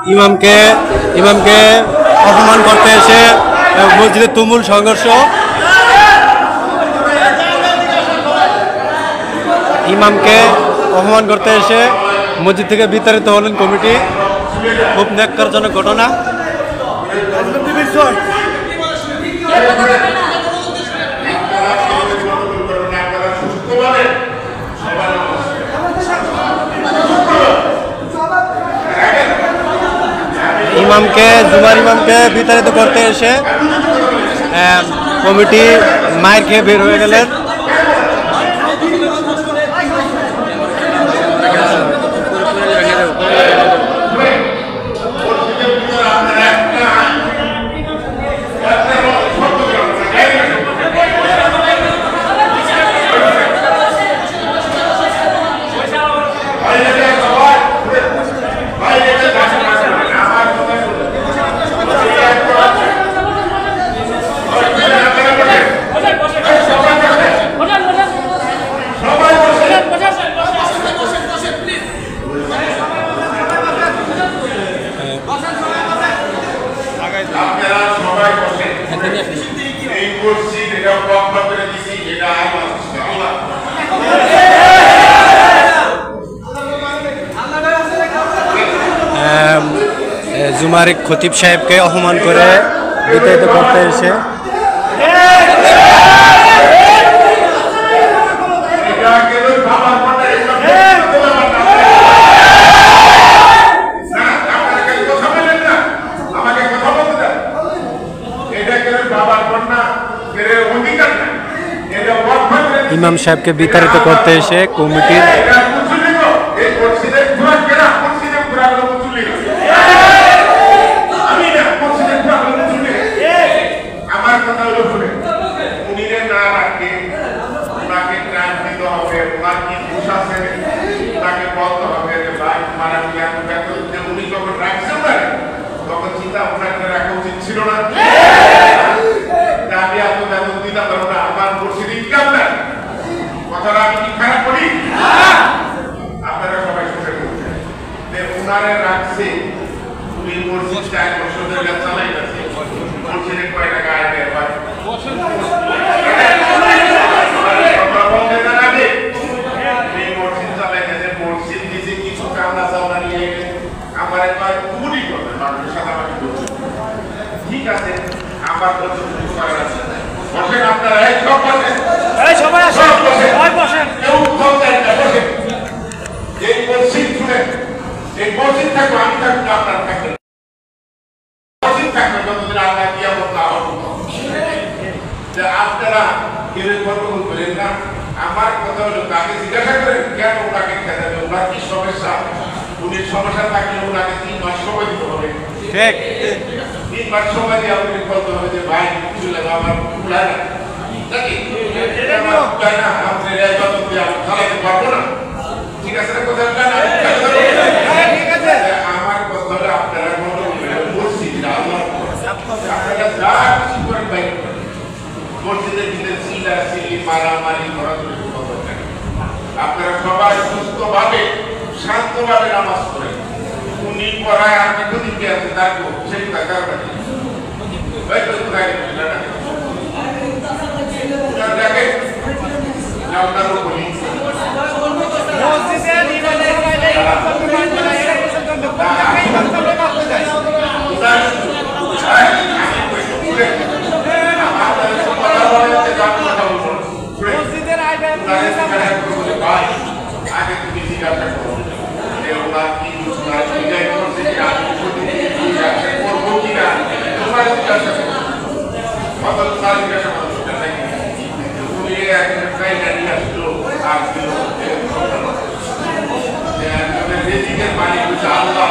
ইমামকে ইমামকে অপমান করতে এসে মসজিদে তুমুল সংঘর্ষ। ইমামকে অপমান করতে এসে মসজিদ থেকে বিতাড়িত হলেন কমিটি। খুব ন্যাক্কারজনক ঘটনা। জুমার ইমামকে বিতাড়িত করতে এসে কমিটি মায়ের খেয়ে বের হয়ে গেলেন। জুমার খতিব সাহেবকে অপমান করে বিতাড়িত করতে এসে ইমাম সাহেবকে বিতাড়িত করতে এসে কমিটির ছিল না আমি এত বেতন দিতাম না, আমার মুর্শিদ ইনকাম নাই। কথাটা আমি কি খারাপ করি? আপনারা সবাই শুনে বলছেন যে উনারে রাখছে, উনি মসজিদটা 1 বছর ধরে চালাইতেছে। মসজিদে কয় টাকা আয় দেয় ভাই? মসজিদ চালাইতেছে, মসজিদ দিছে কিছু কামনা চাওনা নিয়ে আমার কুমুটি করবে মানুষের সাথে আমাকে বলছে ঠিক আছে, আমার বসেন আপনারা, সব বসেন, সবাই আসেন, বসেন, কেউ বসেন। এই মসজিদ শুনে, এই মসজিদ থাকবে, আমি থাকবো, আপনারা থাকবেন। মসজিদ থাকবে যতদিন আল্লাহ কিয়ামত না হবে। আপনারা কেউ গন্ডগোল করেন না। আমার কথা হলো, তাকে জিজ্ঞাসা করেন কেন ওনাকে খেতে হবে, ওনার কি সমস্যা। উনি সমস্যা থাকলে ওনাকে 3 মাস সময় দিতে হবে। ঠিক 3 মাস সময় দিয়ে আপনি বলতে হবে যে ভাই চলে আমার কুলায় না, নাকি আমার কুলায় না, আপনি যত দিয়ে আমি চালাতে পারবো না। ঠিক আছে, কথা ঠিক আছে। আমার কথা হলো আপনারা মসজিদে আপনারা যা কিছু করেন বাইরে করেন, মসজিদের ভিতরে চিল্লা চিল্লি মারামারি ধরাধরি কোনো দরকার নেই। আপনারা সবাই সুস্থভাবে শান্তভাবে নামাজ পড়েন। উনি পড়ায় আপনি যদি কে আছে থাকবো সেই টাকার বাড়ি আগে তুমি জিজ্ঞাসা করো যে ওরা কি করবো কিনা, তোমার জিজ্ঞাসা করো। জিজ্ঞাসা করো তুমি নিয়ে আসলো আর রেজিকের মালিক হচ্ছে আল্লাহ।